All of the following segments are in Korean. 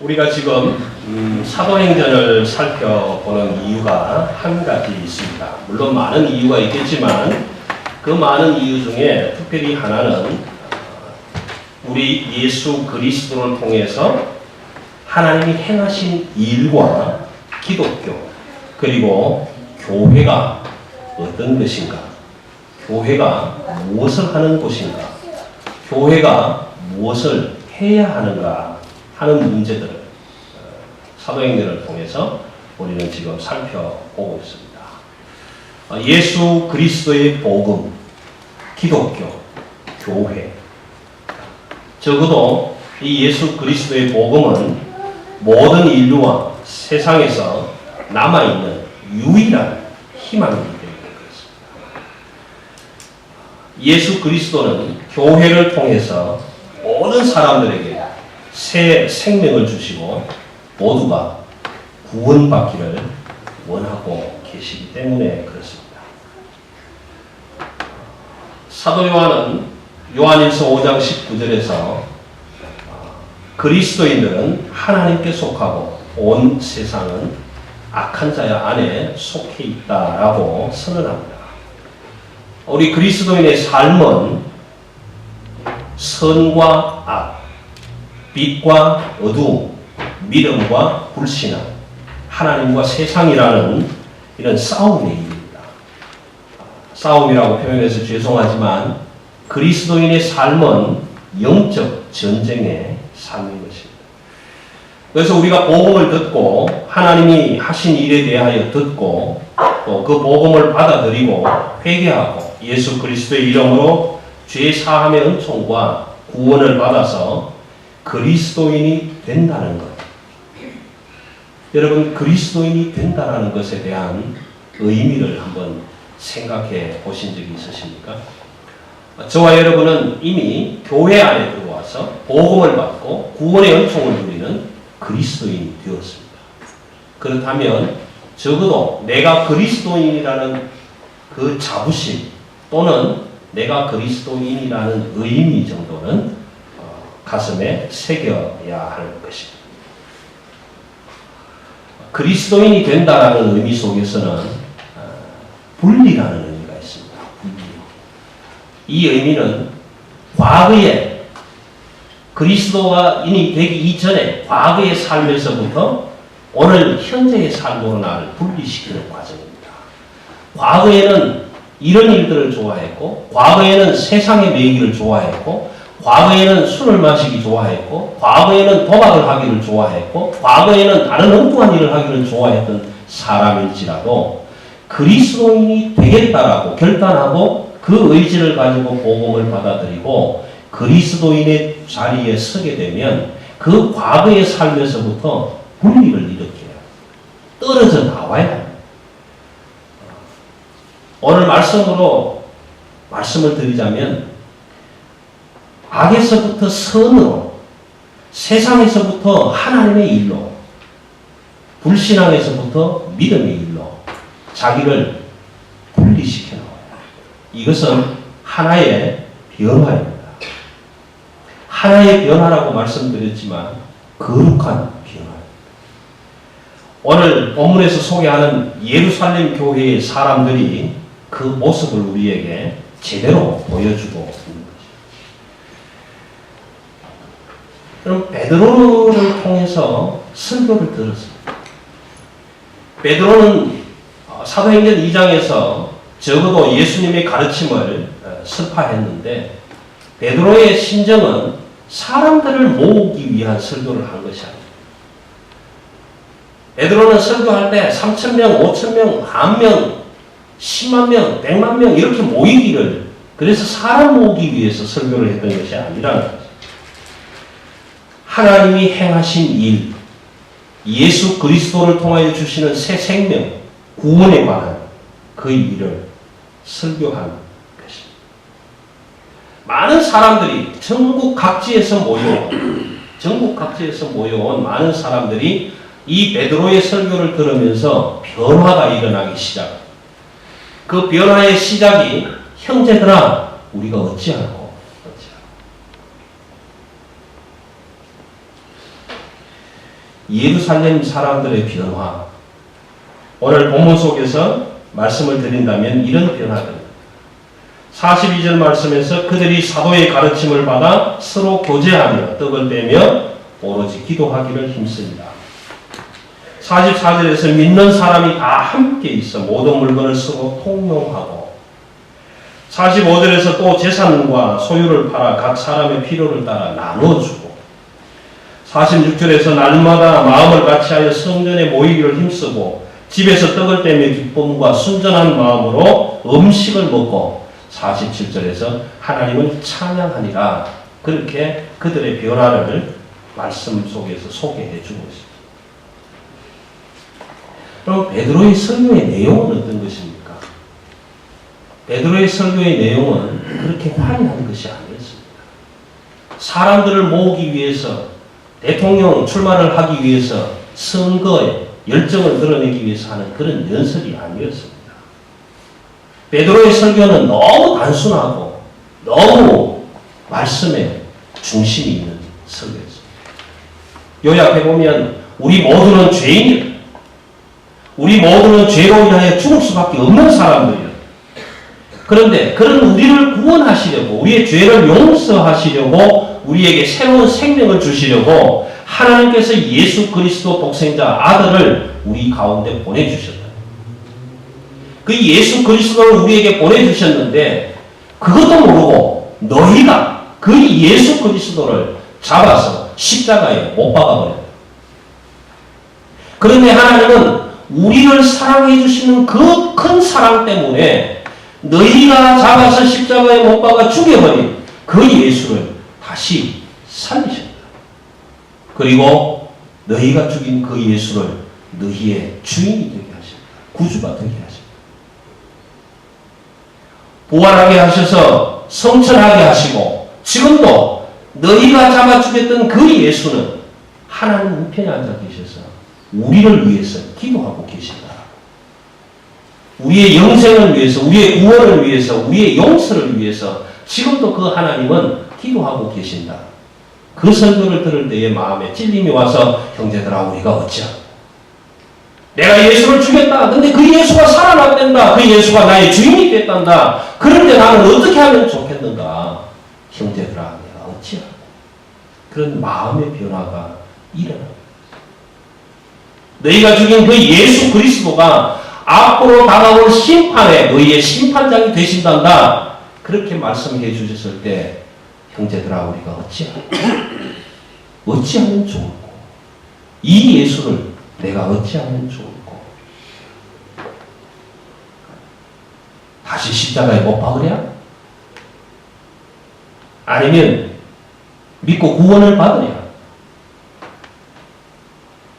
우리가 지금 사도행전을 살펴보는 이유가 한 가지 있습니다. 물론 많은 이유가 있겠지만 그 많은 이유 중에 특별히 하나는 우리 예수 그리스도를 통해서 하나님이 행하신 일과 기독교 그리고 교회가 어떤 것인가, 교회가 무엇을 하는 곳인가, 교회가 무엇을 해야 하는가 하는 문제들을 사도행전을 통해서 우리는 지금 살펴보고 있습니다. 예수 그리스도의 복음, 기독교, 교회. 적어도 이 예수 그리스도의 복음은 모든 인류와 세상에서 남아있는 유일한 희망이 되는 것입니다. 예수 그리스도는 교회를 통해서 모든 사람들에게 새 생명을 주시고 모두가 구원받기를 원하고 계시기 때문에 그렇습니다. 사도 요한은 요한일서 5장 19절에서 그리스도인들은 하나님께 속하고 온 세상은 악한 자 안에 속해 있다라고 선언합니다. 우리 그리스도인의 삶은 선과 악, 빛과 어두움, 믿음과 불신앙, 하나님과 세상이라는 이런 싸움의 일입니다. 싸움이라고 표현해서 죄송하지만 그리스도인의 삶은 영적 전쟁의 삶인 것입니다. 그래서 우리가 복음을 듣고 하나님이 하신 일에 대하여 듣고 또 그 복음을 받아들이고 회개하고 예수 그리스도의 이름으로 죄 사함의 은총과 구원을 받아서 그리스도인이 된다는 것. 여러분, 그리스도인이 된다는 것에 대한 의미를 한번 생각해 보신 적이 있으십니까? 저와 여러분은 이미 교회 안에 들어와서 복음을 받고 구원의 은총을 누리는 그리스도인이 되었습니다. 그렇다면 적어도 내가 그리스도인이라는 그 자부심 또는 내가 그리스도인이라는 의미 정도는 가슴에 새겨야 할 것입니다. 그리스도인이 된다라는 의미 속에서는 분리라는 의미가 있습니다. 분리. 이 의미는 과거에 그리스도인이 되기 이전에 과거의 삶에서부터 오늘 현재의 삶으로 나를 분리시키는 과정입니다. 과거에는 이런 일들을 좋아했고, 과거에는 세상의 매기를 좋아했고, 과거에는 술을 마시기 좋아했고, 과거에는 도박을 하기를 좋아했고, 과거에는 다른 엉뚱한 일을 하기를 좋아했던 사람일지라도 그리스도인이 되겠다라고 결단하고 그 의지를 가지고 복음을 받아들이고 그리스도인의 자리에 서게 되면 그 과거의 삶에서부터 분리를 일으켜요. 떨어져 나와야 합니다. 오늘 말씀으로 말씀을 드리자면 악에서부터 선으로, 세상에서부터 하나님의 일로, 불신앙에서부터 믿음의 일로 자기를 분리시켜 놓아요. 이것은 하나의 변화입니다. 하나의 변화라고 말씀드렸지만 거룩한 변화. 오늘 본문에서 소개하는 예루살렘 교회의 사람들이 그 모습을 우리에게 제대로 보여주고 있는 것입니다. 그럼 베드로를 통해서 설교를 들었습니다. 베드로는 사도행전 2장에서 적어도 예수님의 가르침을 설파했는데 베드로의 심정은 사람들을 모으기 위한 설교를 한 것이 아닙니다. 베드로는 설교할 때 3,000명, 5,000명, 1,000명, 10만 명, 100만 명 이렇게 모이기를, 그래서 사람 모으기 위해서 설교를 했던 것이 아니라는 거죠. 하나님이 행하신 일, 예수 그리스도를 통하여 주시는 새 생명, 구원에 관한 그 일을 설교한 것입니다. 많은 사람들이 전국 각지에서 모여온 많은 사람들이 이 베드로의 설교를 들으면서 변화가 일어나기 시작. 그 변화의 시작이 형제들아 우리가 어찌하고 예루살렘 사람들의 변화. 오늘 본문 속에서 말씀을 드린다면 이런 변화입니다. 42절 말씀에서 그들이 사도의 가르침을 받아 서로 교제하며 떡을 떼며 오로지 기도하기를 힘씁니다. 44절에서 믿는 사람이 다 함께 있어 모든 물건을 서로 통용하고, 45절에서 또 재산과 소유를 팔아 각 사람의 필요를 따라 나눠주고, 46절에서 날마다 마음을 같이하여 성전에 모이기를 힘쓰고 집에서 떡을 떼며 기쁨과 순전한 마음으로 음식을 먹고, 47절에서 하나님을 찬양하니라. 그렇게 그들의 변화를 말씀 속에서 소개해 주고 있습니다. 그럼 베드로의 설교의 내용은 어떤 것입니까? 베드로의 설교의 내용은 그렇게 화려한 것이 아니었습니다. 사람들을 모으기 위해서, 대통령 출마를 하기 위해서, 선거에 열정을 드러내기 위해서 하는 그런 연설이 아니었습니다. 베드로의 설교는 너무 단순하고 너무 말씀에 중심이 있는 설교였습니다. 요약해보면 우리 모두는 죄인이다. 우리 모두는 죄로 인하여 죽을 수밖에 없는 사람들이다. 그런데 그런 우리를 구원하시려고, 우리의 죄를 용서하시려고, 우리에게 새로운 생명을 주시려고 하나님께서 예수 그리스도 독생자 아들을 우리 가운데 보내주셨다. 그 예수 그리스도를 우리에게 보내주셨는데 그것도 모르고 너희가 그 예수 그리스도를 잡아서 십자가에 못 박아버렸다. 그런데 하나님은 우리를 사랑해 주시는 그 큰 사랑 때문에 너희가 잡아서 십자가에 못 박아 죽여버린 그 예수를 다시 살리셨다. 그리고 너희가 죽인 그 예수를 너희의 주인이 되게 하셨다. 구주가 되게 하셨다. 부활하게 하셔서 성천하게 하시고, 지금도 너희가 잡아 죽였던 그 예수는 하나님 우편에 앉아 계셔서 우리를 위해서 기도하고 계신다. 우리의 영생을 위해서, 우리의 구원을 위해서, 우리의 용서를 위해서 지금도 그 하나님은 기도하고 계신다. 그 설교를 들을 때의 마음에 찔림이 와서 형제들아 우리가 어찌하고, 내가 예수를 죽였다. 근데 그 예수가 살아났단다. 그 예수가 나의 주인이 됐단다. 그런데 나는 어떻게 하면 좋겠는가? 형제들아 내가 어찌하고. 그런 마음의 변화가 일어납니다. 너희가 죽인 그 예수 그리스도가 앞으로 다가올 심판에 너희의 심판장이 되신단다. 그렇게 말씀해 주셨을 때 형제들아 우리가 어찌하면 좋을꼬? 이 예수를 내가 어찌하면 좋을꼬? 다시 십자가에 못 박으랴? 아니면 믿고 구원을 받으랴?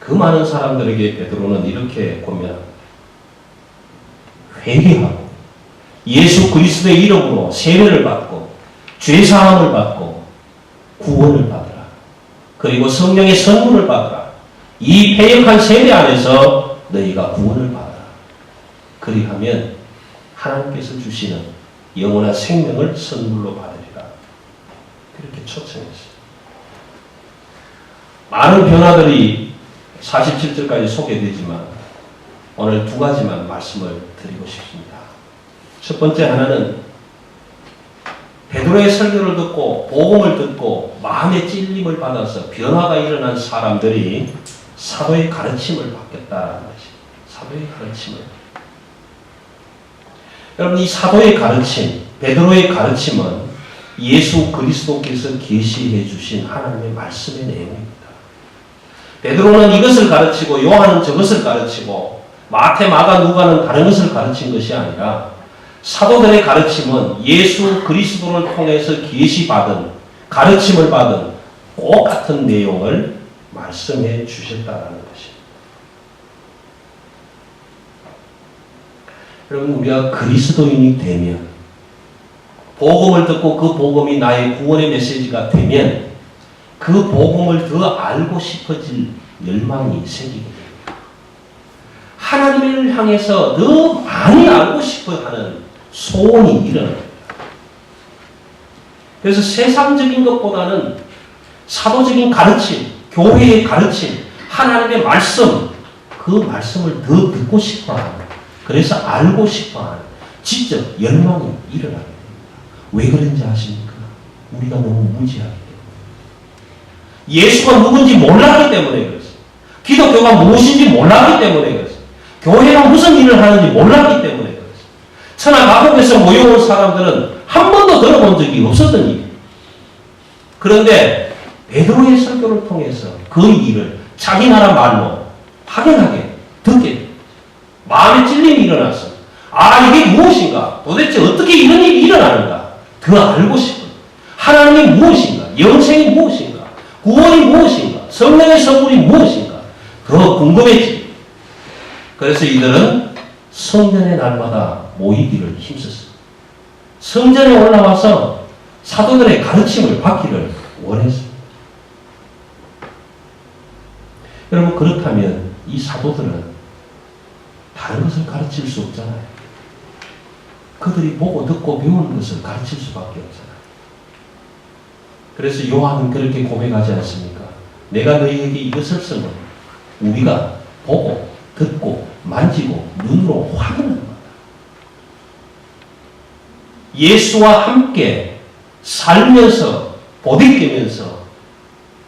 그 많은 사람들에게 베드로는 이렇게 권면합니다. 회개하고 예수 그리스도의 이름으로 세례를 받고 죄사함을 받고 구원을 받으라. 그리고 성령의 선물을 받으라. 이 패역한 세대 안에서 너희가 구원을 받아라. 그리하면 하나님께서 주시는 영원한 생명을 선물로 받으리라. 그렇게 초청했어요. 많은 변화들이 47절까지 소개되지만 오늘 두 가지만 말씀을 드리고 싶습니다. 첫 번째 하나는 베드로의 설교를 듣고 복음을 듣고 마음의 찔림을 받아서 변화가 일어난 사람들이 사도의 가르침을 받겠다라는 것입니다. 사도의 가르침을. 여러분 이 사도의 가르침, 베드로의 가르침은 예수 그리스도께서 계시해 주신 하나님의 말씀의 내용입니다. 베드로는 이것을 가르치고 요한은 저것을 가르치고 마태, 마가, 누가는 다른 것을 가르친 것이 아니라 사도들의 가르침은 예수 그리스도를 통해서 계시받은 가르침을 받은 똑같은 내용을 말씀해 주셨다는 것입니다. 여러분 우리가 그리스도인이 되면 복음을 듣고 그 복음이 나의 구원의 메시지가 되면 그 복음을 더 알고 싶어질 열망이 생기게 됩니다. 하나님을 향해서 더 많이 알고 싶어하는 소원이 일어납니다. 그래서 세상적인 것보다는 사도적인 가르침, 교회의 가르침, 하나님의 말씀, 그 말씀을 더 듣고 싶어하는, 그래서 알고 싶어하는 지적 열망이 일어나게 됩니다. 왜 그런지 아십니까? 우리가 너무 무지하기 때문에. 예수가 누군지 몰랐기 때문에 그렇습니다. 기독교가 무엇인지 몰랐기 때문에 그렇습니다. 교회가 무슨 일을 하는지 몰랐기 때문에 그렇습니다. 천하 가곡에서 모여온 사람들은 한 번도 들어본 적이 없었던 일이에요. 그런데 베드로의 설교를 통해서 그 일을 자기 나라 말로 확연하게 듣게 됩니다. 마음에 찔림이 일어났어. 아, 이게 무엇인가? 도대체 어떻게 이런 일이 일어나는가? 더 알고 싶은. 하나님이 무엇인가? 영생이 무엇인가? 구원이 무엇인가? 성령의 선물이 무엇인가? 더 궁금해지. 그래서 이들은 성전의 날마다 모이기를 힘썼습니다. 성전에 올라와서 사도들의 가르침을 받기를 원했습니다. 여러분, 그렇다면 이 사도들은 다른 것을 가르칠 수 없잖아요. 그들이 보고 듣고 배우는 것을 가르칠 수밖에 없잖아요. 그래서 요한은 그렇게 고백하지 않습니까? 내가 너희에게 이것을 쓰면 우리가 보고 듣고 만지고 눈으로 확인하는 거다. 예수와 함께 살면서 보듬기면서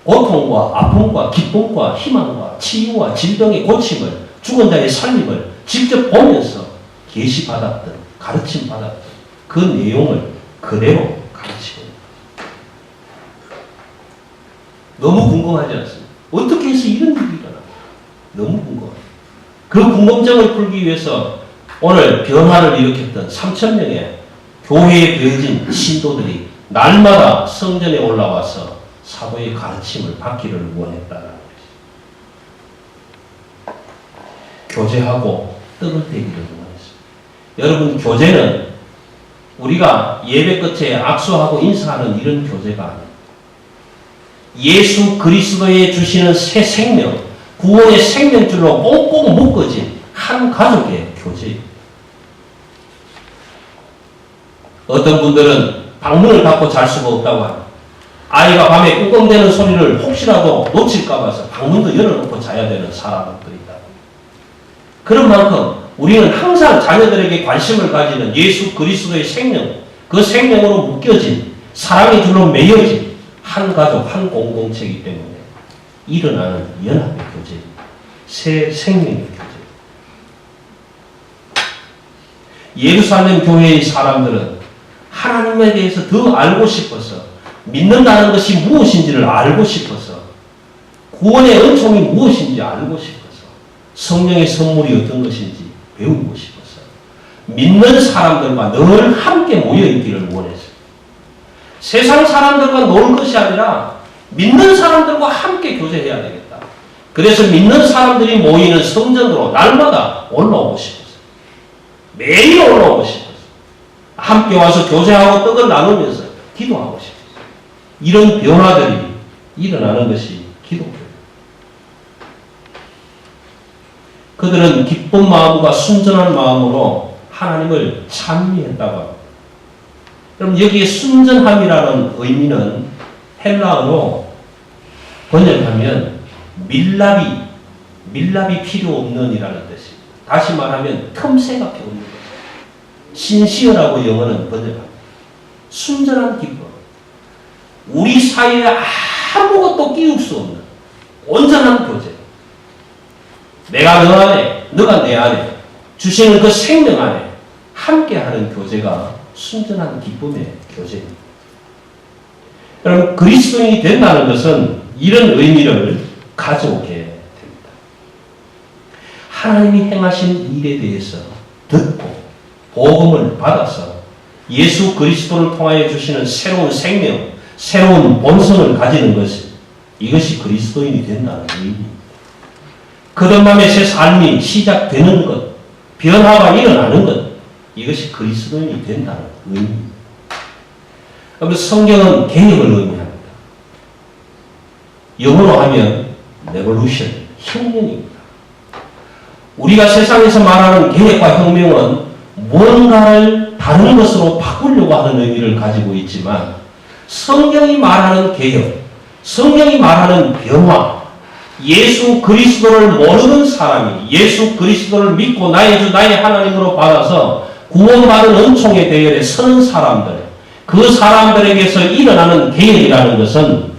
고통과 아픔과 기쁨과 희망과 치유와 질병의 고침을, 죽은 자의 살림을 직접 보면서 계시받았던, 가르침받았던 그 내용을 그대로 가르치고 있는 거예요. 너무 궁금하지 않습니까? 어떻게 해서 이런 일이 일어나요? 너무 궁금해요. 그 궁금증을 풀기 위해서 오늘 변화를 일으켰던 3,000명의 교회에 되어진 신도들이 날마다 성전에 올라와서 사도의 가르침을 받기를 원했다는 것이죠. 교제하고 떡을 떼기를 원했습니다. 여러분, 교제는 우리가 예배 끝에 악수하고 인사하는 이런 교제가 아닙니다. 예수 그리스도에 주시는 새 생명, 구원의 생명줄로 꽁꽁 묶어진 한 가족의 교제입니다. 어떤 분들은 방문을 닫고 잘 수가 없다고 합니다. 아이가 밤에 꿍꿍대는 소리를 혹시라도 놓칠까 봐서 방문도 열어놓고 자야 되는 사람들이 있다. 그런 만큼 우리는 항상 자녀들에게 관심을 가지는 예수 그리스도의 생명, 그 생명으로 묶여진 사랑의 줄로 매여진 한 가족, 한 공동체이기 때문에 일어나는 연합의 교제입니다. 새 생명의 교제. 예루살렘 교회의 사람들은 하나님에 대해서 더 알고 싶어서, 믿는다는 것이 무엇인지를 알고 싶어서, 구원의 은총이 무엇인지 알고 싶어서, 성령의 선물이 어떤 것인지 배우고 싶어서 믿는 사람들과 늘 함께 모여있기를 원했어요. 세상 사람들과 놀 것이 아니라 믿는 사람들과 함께 교제해야 되겠다. 그래서 믿는 사람들이 모이는 성전으로 날마다 올라오고 싶었어요. 매일 올라오고 싶었어요. 함께 와서 교제하고 떡을 나누면서 기도하고 싶었어요. 이런 변화들이 일어나는 것이 기독교예요. 그들은 기쁜 마음과 순전한 마음으로 하나님을 찬미했다고 합니다. 그럼 여기에 순전함이라는 의미는 헬라어로 번역하면 밀랍이 필요 없는 이라는 뜻입니다. 다시 말하면 틈새가 필요 없는 것. 신시어라고 영어는 번역합니다. 순전한 기쁨. 우리 사이에 아무것도 끼울 수 없는 온전한 교제. 내가 너 안에, 너가 내 안에, 주시는 그 생명 안에 함께하는 교제가 순전한 기쁨의 교제입니다. 여러분, 그리스도인이 된다는 것은 이런 의미를 가져오게 됩니다. 하나님이 행하신 일에 대해서 듣고 복음을 받아서 예수 그리스도를 통하여 주시는 새로운 생명, 새로운 본성을 가지는 것이, 이것이 그리스도인이 된다는 의미입니다. 그들만의 새 삶이 시작되는 것, 변화가 일어나는 것, 이것이 그리스도인이 된다는 의미입니다. 그러면 성경은 개혁을 의미합니다. 영어로 하면 revolution, 혁명입니다. 우리가 세상에서 말하는 개혁과 혁명은 무언가를 다른 것으로 바꾸려고 하는 의미를 가지고 있지만, 성경이 말하는 개혁, 성경이 말하는 변화, 예수 그리스도를 모르는 사람이 예수 그리스도를 믿고 나의 주 나의 하나님으로 받아서 구원받은 은총의 대열에 서는 사람들, 그 사람들에게서 일어나는 개혁이라는 것은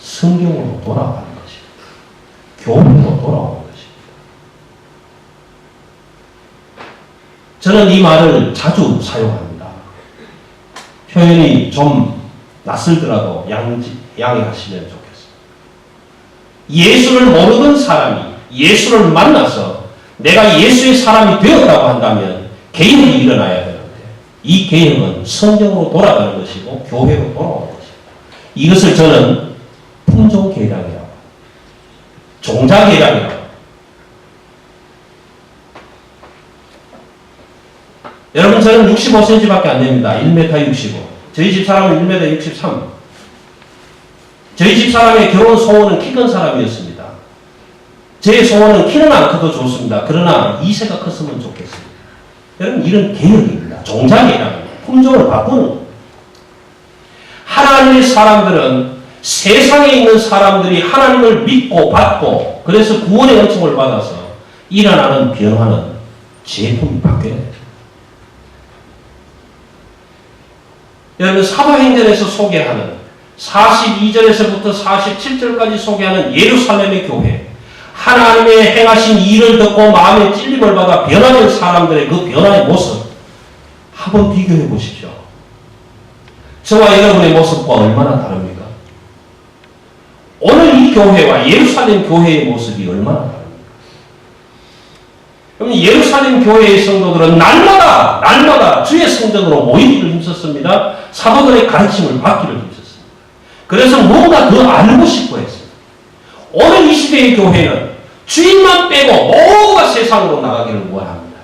성경으로 돌아가는 것입니다. 교훈으로 돌아오는 것입니다. 저는 이 말을 자주 사용합니다. 표현이 좀 낯설더라도 양해하시면 좋겠습니다. 예수를 모르는 사람이 예수를 만나서 내가 예수의 사람이 되었다고 한다면 개혁이 일어나야 되는데 이 개혁은 성경으로 돌아가는 것이고 교회로 돌아오는 것입니다. 이것을 저는 품종개량이라고 종자개량이라고. 여러분 저는 65cm밖에 안 됩니다. 1m 65. 저희 집 사람은 1m 63. 저희 집 사람의 결혼 소원은 키 큰 사람이었습니다. 제 소원은 키는 안 커도 좋습니다. 그러나 2세가 컸으면 좋겠습니다. 여러분 이런 개혁입니다. 종자개량입니다. 품종을 바꾸는 겁니다. 하나님의 사람들은 세상에 있는 사람들이 하나님을 믿고 받고 그래서 구원의 은총을 받아서 일어나는 변화는 제품이 바뀌어야 돼요. 여러분 사도행전에서 소개하는 42절에서부터 47절까지 소개하는 예루살렘의 교회, 하나님의 행하신 일을 듣고 마음의 찔림을 받아 변화된 사람들의 그 변화의 모습 한번 비교해 보십시오. 저와 여러분의 모습과 얼마나 다릅니까? 오늘 이 교회와 예루살렘 교회의 모습이 얼마나 다릅니까? 그럼 예루살렘 교회의 성도들은 날마다 주의 성전으로 모이기를 힘썼습니다. 사도들의 가르침을 받기를 힘썼습니다. 그래서 뭔가 더 알고 싶어 했어요. 오늘 이 시대의 교회는 주일만 빼고 모두가 세상으로 나가기를 원합니다.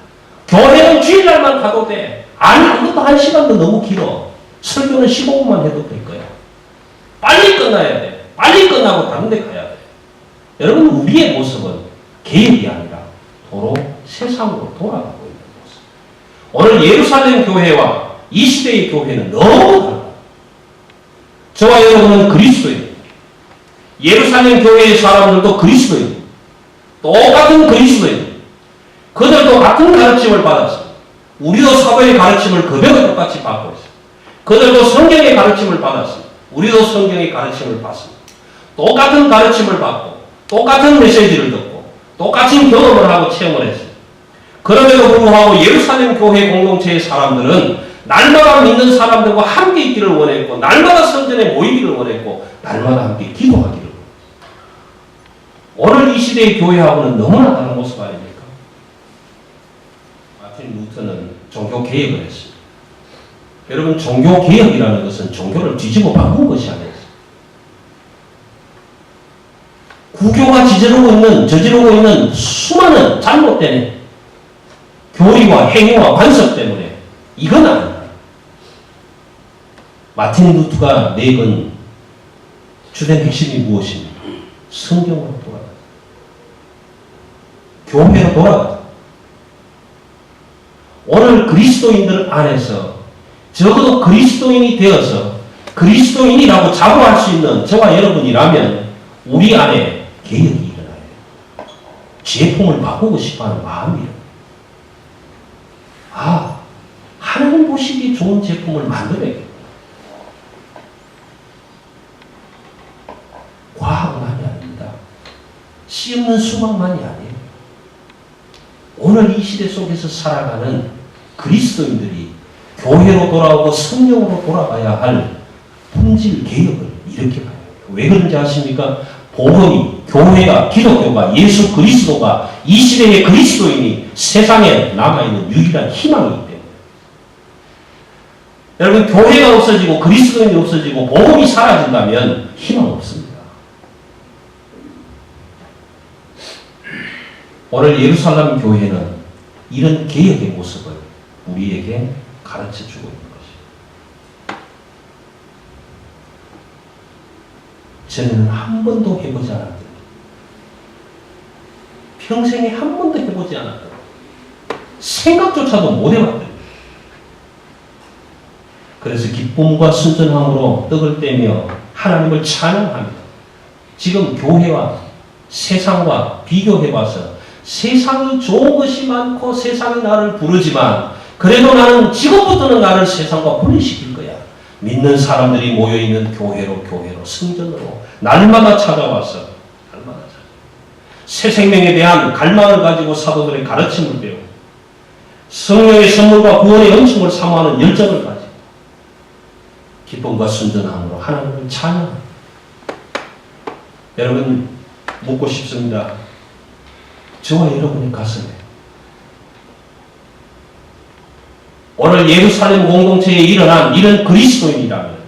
교회는 주일날만 가도 돼. 아니 그것도 1시간도 너무 길어. 설교는 15분만 해도 될 거야. 빨리 끝나야 돼. 빨리 끝나고 다른 데 가야 돼. 여러분 우리의 모습은 개혁이 아니라 도로 세상으로 돌아가고 있는 모습. 오늘 예루살렘 교회와 이 시대의 교회는 너무 달라요. 저와 여러분은 그리스도입니다. 예루살렘 교회의 사람들도 그리스도입니다. 똑같은 그리스도입니다. 그들도 같은 가르침을 받았습니다. 우리도 사도의 가르침을 그대로 똑같이 받고 있습니다. 그들도 성경의 가르침을 받았습니다. 우리도 성경의 가르침을 받습니다. 똑같은 가르침을 받고 똑같은 메시지를 듣고 똑같은 경험을 하고 체험을 했습니다. 그럼에도 불구하고 예루살렘 교회 공동체의 사람들은 날마다 믿는 사람들과 함께 있기를 원했고 날마다 성전에 모이기를 원했고 날마다 함께 기도하기를 원했습니다. 오늘 이 시대의 교회하고는 너무나 다른 모습 아닙니까? 마틴 루터는 종교개혁을 했습니다. 여러분 종교개혁이라는 것은 종교를 뒤집어 바꾼 것이 아니었습니다. 구교가 저지르고 있는 수많은 잘못된 교리와 행위와 관습 때문에 이건 아닙니다. 마틴 루터가 내건 주된 핵심이 무엇입니까? 성경으로 돌아가다. 교회로 돌아가다. 오늘 그리스도인들 안에서 적어도 그리스도인이 되어서 그리스도인이라고 자부할 수 있는 저와 여러분이라면 우리 안에 개혁이 일어나요. 제품을 바꾸고 싶어하는 마음이 일어나요. 하나님 보시기에 좋은 제품을 만들어야겠다. 과학만이 아닙니다. 씨 없는 수박만이 아니에요. 오늘 이 시대 속에서 살아가는 그리스도인들이 교회로 돌아오고 성령으로 돌아가야 할 품질 개혁을 이렇게 가야 해요. 왜 그런지 아십니까? 복음이, 교회가, 기독교가, 예수 그리스도가 이 시대의 그리스도인이 세상에 남아있는 유일한 희망이기 때문에. 여러분 교회가 없어지고 그리스도인이 없어지고 복음이 사라진다면 희망 없습니다. 오늘 예루살렘 교회는 이런 개혁의 모습을 우리에게 가르쳐주고 있는 것입니다. 저는 한 번도 해보지 않았던, 평생에 한 번도 해보지 않았던, 생각조차도 못 해봤던, 그래서 기쁨과 순전함으로 떡을 떼며 하나님을 찬양합니다. 지금 교회와 세상과 비교해봐서 세상이 좋은 것이 많고 세상이 나를 부르지만 그래도 나는 지금부터는 나를 세상과 분리시킬 거야. 믿는 사람들이 모여있는 교회로 성전으로 날마다 찾아와서 새 생명에 대한 갈망을 가지고 사도들의 가르침을 배우고 성령의 선물과 구원의 은총을 사모하는 열정을 가지고 기쁨과 순전함으로 하나님을 찬양합니다. 여러분 묻고 싶습니다. 저와 여러분의 가슴에 오늘 예루살렘 공동체에 일어난 이런 그리스도인이라면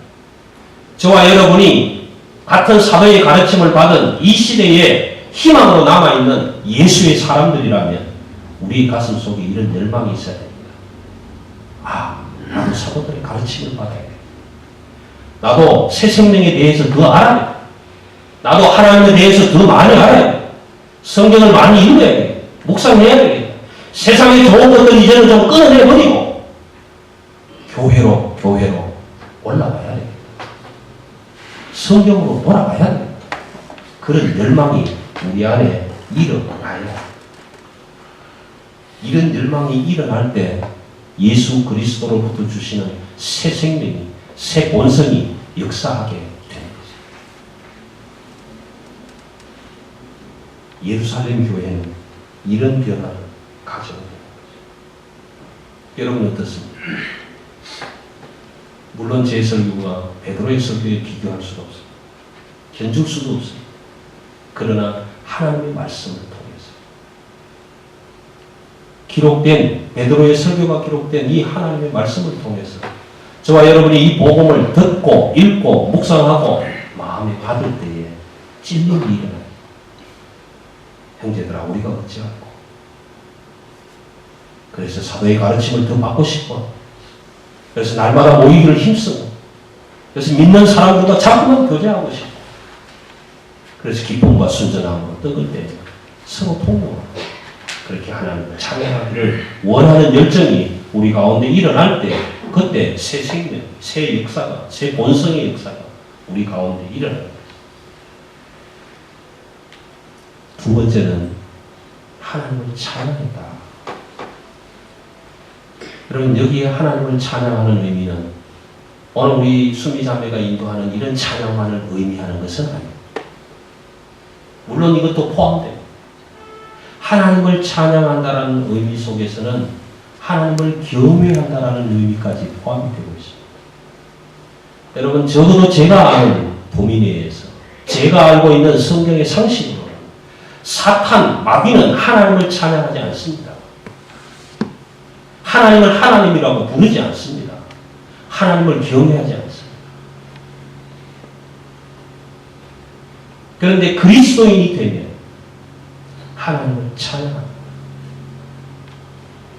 저와 여러분이 같은 사도의 가르침을 받은 이 시대에 희망으로 남아있는 예수의 사람들이라면 우리 가슴 속에 이런 열망이 있어야 됩니다. 나도 사도들의 가르침을 받아야 돼. 나도 새 생명에 대해서 더 알아야 돼. 나도 하나님에 대해서 더 많이 알아야 돼. 성경을 많이 읽어야 돼. 묵상해야 돼. 세상의 좋은 것들 이제는 좀 끊어내버리고 교회로 올라가야 돼. 성경으로 돌아가야 돼. 그런 열망이 우리 안에 일어나야 돼. 이런 열망이 일어날 때 예수 그리스도로부터 주시는 새 생명이, 새 본성이 역사하게 되는 거죠. 예루살렘 교회는 이런 변화를 가져옵니다. 여러분 어떻습니까? 물론 제 설교가 베드로의 설교에 비교할 수도 없어요. 견줄 수도 없어요. 그러나 하나님의 말씀을 통해서 기록된 베드로의 설교가 기록된 이 하나님의 말씀을 통해서 저와 여러분이 이 복음을 듣고 읽고 묵상하고 마음에 받을 때에 찔림이 일어나요. 형제들아 우리가 어찌할꼬. 그래서 사도의 가르침을 더 받고 싶어. 그래서 날마다 모이기를 힘쓰고 그래서 믿는 사람들과 자꾸만 교제하고 싶어. 그래서 기쁨과 순전함으로 떡을 떼며 서로 통용하고 그렇게 하나님을 찬양하기를 원하는 열정이 우리 가운데 일어날 때 그때 새 생명, 새 역사가, 새 본성의 역사가 우리 가운데 일어납니다. 두 번째는 하나님을 찬양한다. 여러분 여기에 하나님을 찬양하는 의미는 오늘 우리 수미자매가 인도하는 이런 찬양만을 의미하는 것은 아닙니다. 물론 이것도 포함됩니다. 하나님을 찬양한다는 의미 속에서는 하나님을 경외한다는 의미까지 포함이 되고 있습니다. 여러분 적어도 제가 아는 범위 내에서 제가 알고 있는 성경의 상식으로 사탄, 마귀는 하나님을 찬양하지 않습니다. 하나님을 하나님이라고 부르지 않습니다. 하나님을 경외하지 않습니다. 그런데 그리스도인이 되면 하나님을 찬양합니다.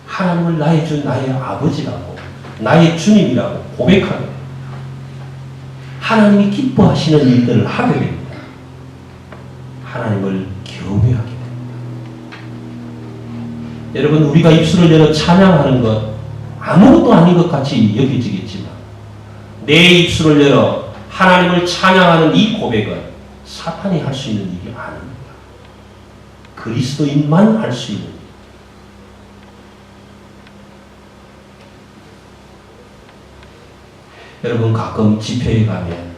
하나님을 나의 아버지라고 나의 주님이라고 고백하게 됩니다. 하나님이 기뻐하시는 일들을 하게 됩니다. 하나님을 경외하게 됩니다. 여러분 우리가 입술을 열어 찬양하는 것 아무것도 아닌 것 같이 여겨지겠지만 내 입술을 열어 하나님을 찬양하는 이 고백은 사탄이 할 수 있는 일이 아닙니다. 그리스도인만 할 수 있는 일. 여러분 가끔 집회에 가면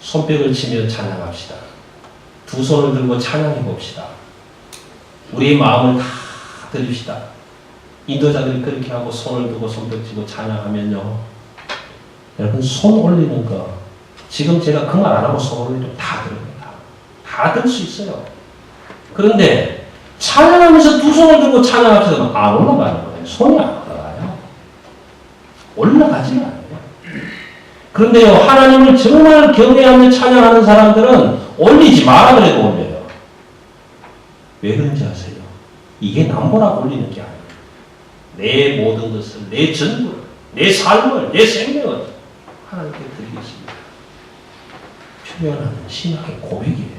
손뼉을 치며 찬양합시다. 두 손을 들고 찬양해 봅시다. 우리의 마음을 다 드립시다. 인도자들이 그렇게 하고 손을 들고 손뼉 치고 찬양하면요. 여러분 손 올리는 거 지금 제가 그 말 안 하고 손 올리는 거 다 들어요. 다 들 수 있어요. 그런데 찬양하면서 두 손을 들고 찬양합시다. 안 올라가는 거예요. 손이 안 올라가요. 올라가지 않아요. 그런데요, 하나님을 정말 경외하며 찬양하는 사람들은 올리지 마라 그래도 올려요. 왜 그런지 아세요? 이게 남보라고 올리는 게 아니에요. 내 모든 것을, 내 전부를, 내 삶을, 내 생명을 하나님께 드리겠습니다. 표현하는 신앙의 고백이에요.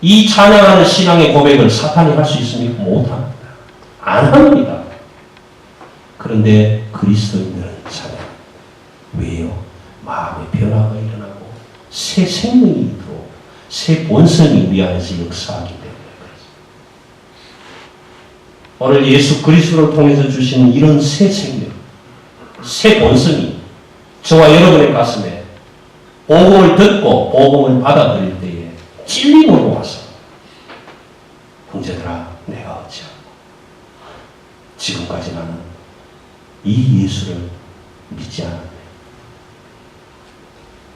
이 찬양하는 신앙의 고백을 사탄이 할 수 있습니까? 못합니다. 안 합니다. 그런데 그리스도인들은 찬양. 왜요? 마음의 변화가 일어나고 새 생명이 들어오고 새 본성이 우리 안에서 역사하기 때문에 그렇습니다. 오늘 예수 그리스도를 통해서 주시는 이런 새 생명, 새 본성이 저와 여러분의 가슴에 복음을 듣고 복음을 받아들일 때에 찔림으로 와서 형제들아 내가 어찌하고 지금까지 나는 이 예수를 믿지 않았네.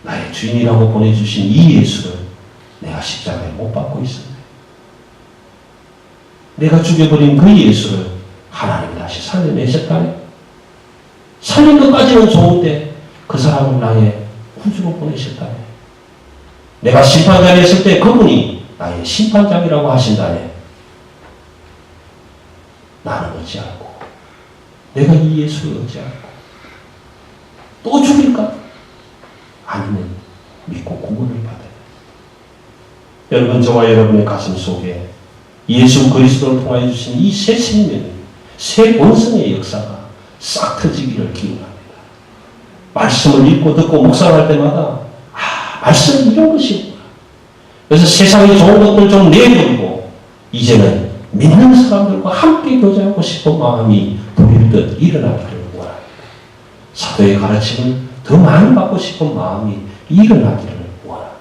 나의 주인이라고 보내주신 이 예수를 내가 십자가에 못 박고 있었네. 내가 죽여버린 그 예수를 하나님이 다시 살려내셨다네. 살린 것까지는 좋은데 그 사람을 나의 구주로 보내셨다네. 내가 심판자리에 있을 때 그분이 나의 심판장이라고 하신다네. 나는 어찌할꼬? 내가 이 예수를 어찌할꼬? 또 죽일까? 아니면 믿고 구원을 받아야 돼. 여러분, 저와 여러분의 가슴 속에 예수 그리스도를 통하여 주신 이 새 생명, 새 본성의 역사가 싹 터지기를 기원합니다. 말씀을 읽고 듣고 묵상할 때마다 말씀은 이런 것이구나. 그래서 세상의 좋은 것들 좀 내버리고 이제는 믿는 사람들과 함께 교제하고 싶은 마음이 불일듯 일어나기를 원합니다. 사도의 가르침을 더 많이 받고 싶은 마음이 일어나기를 원합니다.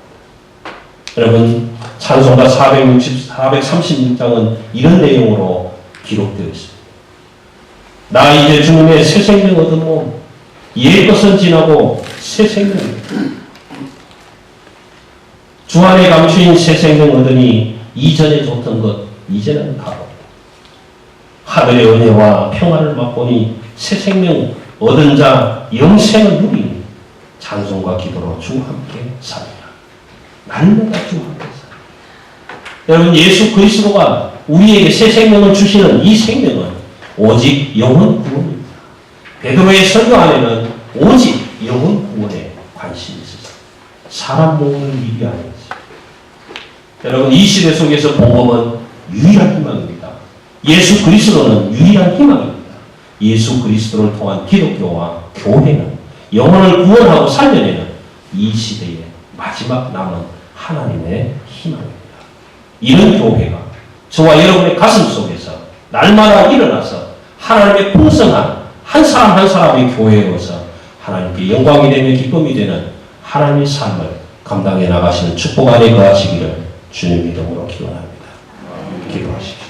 여러분, 찬송가 436장은 이런 내용으로 기록되어 있습니다. 나 이제 주님의 새 생명 얻은 몸, 옛 것은 지나고 새 생명입니다. 주 안에 감추인 새 생명 얻으니 이전에 줬던 것 이제는 가고 하늘의 은혜와 평화를 맛보니 새 생명 얻은 자 영생을 누리니 찬송과 기도로 주 함께 살리라. 날마다 주 함께 살리라. 여러분, 예수 그리스도가 우리에게 새 생명을 주시는 이 생명은 오직 영혼 구원입니다. 베드로의 설교 안에는 오직 영혼 구원에 관심이 있습니다. 사람 몸을 위하여 있습니다. 여러분, 이 시대 속에서 복음은 유일한 희망입니다. 예수 그리스도는 유일한 희망입니다. 예수 그리스도를 통한 기독교와 교회는 영혼을 구원하고 살려내는 이 시대의 마지막 남은 하나님의 희망입니다. 이런 교회가 저와 여러분의 가슴 속에서 날마다 일어나서 하나님의 풍성한 한 사람 한 사람의 교회로서 하나님께 영광이 되며 기쁨이 되는 하나님의 삶을 감당해 나가시는 축복 안에 거하시기를 주님 이름으로 기원합니다. 기도하십시오.